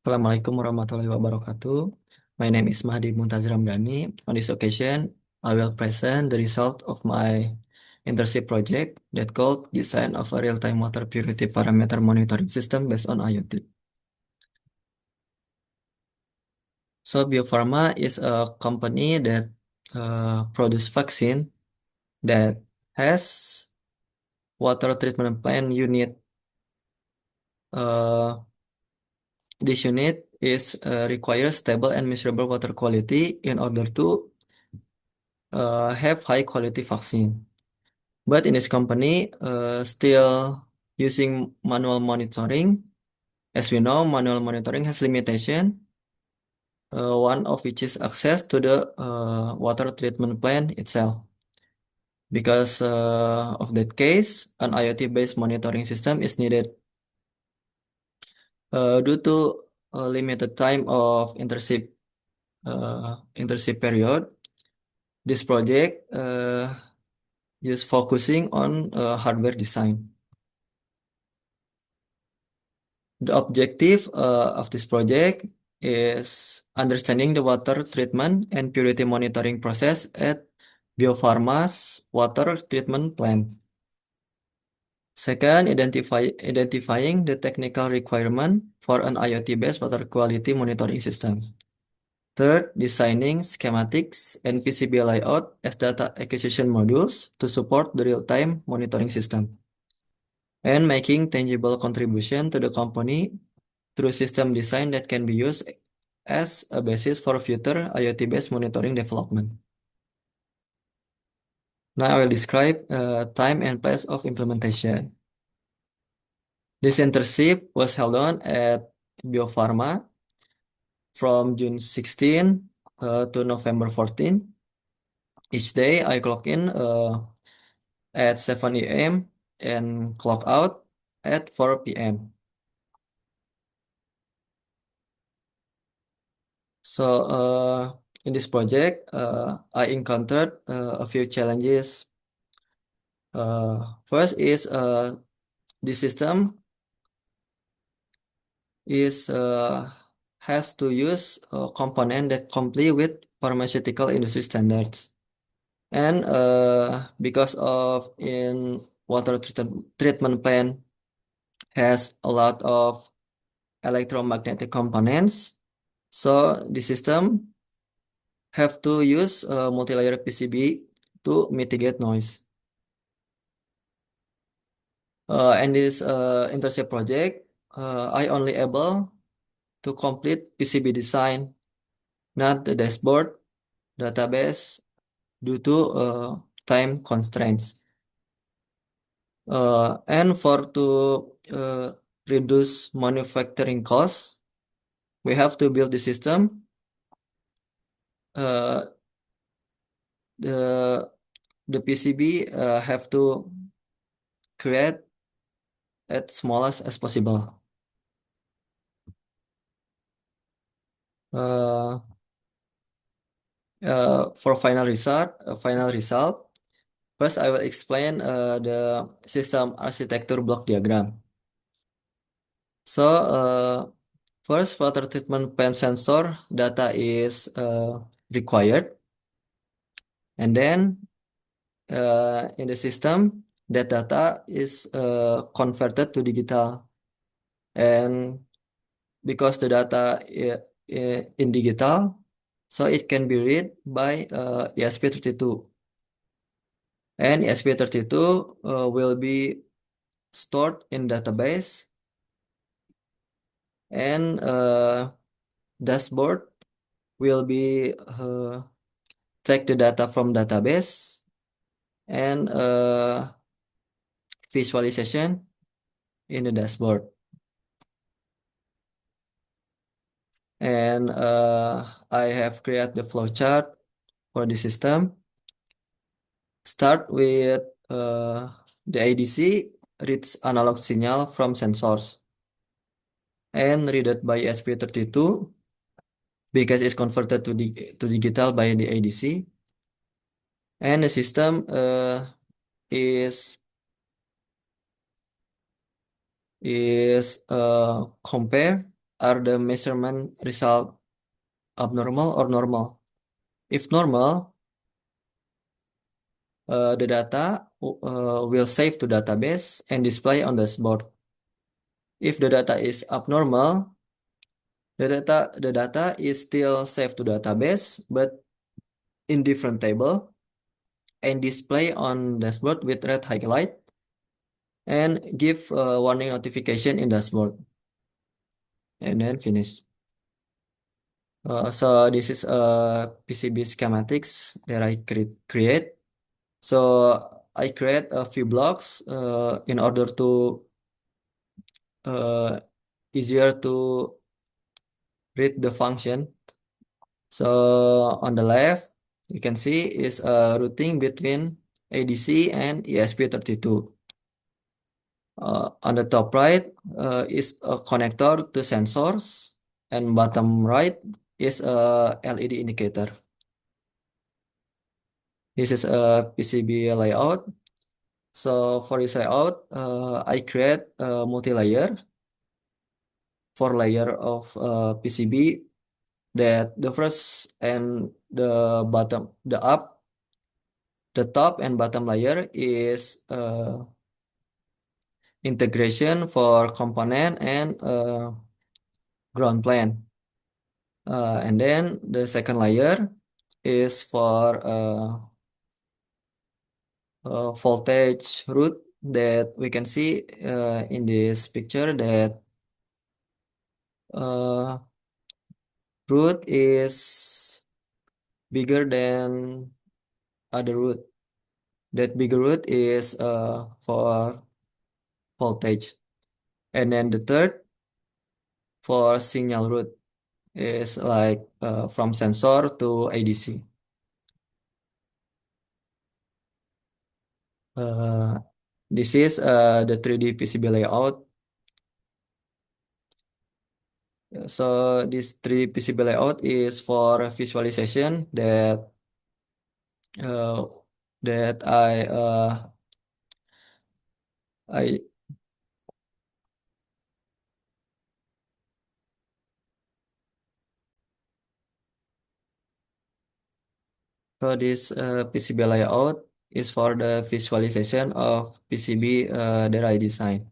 Assalamualaikum warahmatullahi wabarakatuh. My name is Mahdi Muntazir Ramdhani. On this occasion, I will present the result of my internship project that called Design of a Real-Time Water Purity Parameter Monitoring System based on IoT. So, Biopharma is a company that produce vaccine that has water treatment plant unit. Uh, this unit is requires stable and measurable water quality in order to have high quality vaccine. But in this company, still using manual monitoring. As we know, manual monitoring has limitation. One of which is access to the water treatment plant itself. Because of that case, an IoT-based monitoring system is needed. Due to a limited time of internship period, this project is focusing on hardware design. The objective of this project is understanding the water treatment and purity monitoring process at Biopharma's water treatment plant. Second, identifying the technical requirement for an IoT-based water quality monitoring system. Third, designing schematics and PCB layout as data acquisition modules to support the real-time monitoring system. And making tangible contribution to the company through system design that can be used as a basis for future IoT-based monitoring development. Now I will describe time and place of implementation. This internship was held on at Biopharma from June 16 to November 14. Each day I clock in at 7 a.m. and clock out at 4 p.m. So in this project, I encountered a few challenges. First is the system is has to use a component that comply with pharmaceutical industry standards. And because of in treatment plant has a lot of electromagnetic components, so the system have to use multi-layer PCB to mitigate noise. And this internship project, I only able to complete PCB design, not the dashboard database due to time constraints. And for to reduce manufacturing costs, we have to build the system. Uh, the the PCB have to create as smallest as possible. Uh, for final result, first I will explain the system architecture block diagram. So first, water treatment plant sensor data is required, and then in the system, that data is converted to digital, and because the data in digital, so it can be read by ESP32, and ESP32 will be stored in database, and dashboard will be take the data from database and visualization in the dashboard. And I have created the flowchart for the system. Start with the ADC reads analog signal from sensors and read it by ESP32 because it's converted to digital by the ADC. And the system is compare are the measurement result abnormal or normal? If normal, the data will save to database and display on dashboard. If the data is abnormal, the data is still saved to database, but in different table and display on dashboard with red highlight and give warning notification in dashboard and then finish. So this is PCB schematics that I create. So I create a few blocks in order to uh, easier to read the function. So on the left, you can see is a routing between ADC and ESP32. On the top right is a connector to sensors, and bottom right is a LED indicator. This is a PCB layout. So for this layout, I create a multi-layer, four layer of PCB that the first and the bottom, the top and bottom layer is integration for component and ground plane. And then the second layer is for voltage route that we can see in this picture that uh, root is bigger than other root. That bigger root is for voltage. And then the third for signal root is like from sensor to ADC. Uh, this is the 3D PCB layout. So this 3D PCB layout is for visualization uh, that I so this PCB layout is for the visualization of PCB that I design.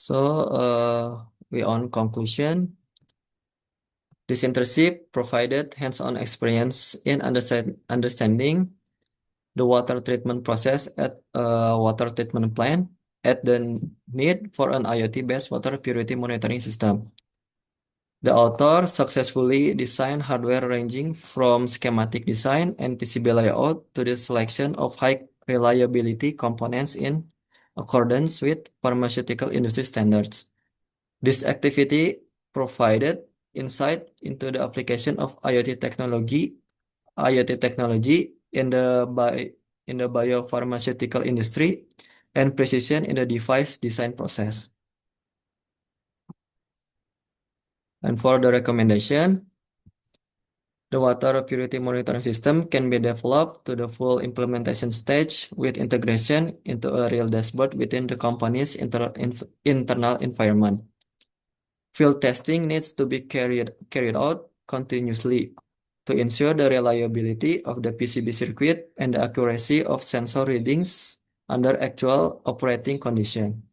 So we on conclusion. This internship provided hands-on experience in understanding the water treatment process at a water treatment plant at the need for an IoT-based water purity monitoring system. The author successfully designed hardware ranging from schematic design and PCB layout to the selection of high reliability components in accordance with pharmaceutical industry standards. This activity provided insight into the application of IoT technology in the biopharmaceutical industry and precision in the device design process. And for the recommendation, the water purity monitoring system can be developed to the full implementation stage with integration into a real dashboard within the company's internal environment. Field testing needs to be carried out continuously to ensure the reliability of the PCB circuit and the accuracy of sensor readings under actual operating condition.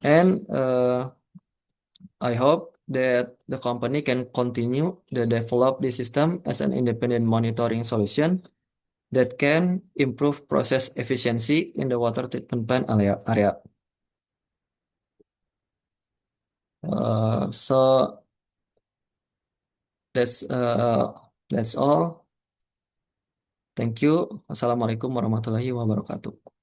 And I hope that the company can continue to develop this system as an independent monitoring solution that can improve process efficiency in the water treatment plant area. So that's uh, that's all. Thank you. Wassalamualaikum warahmatullahi wabarakatuh.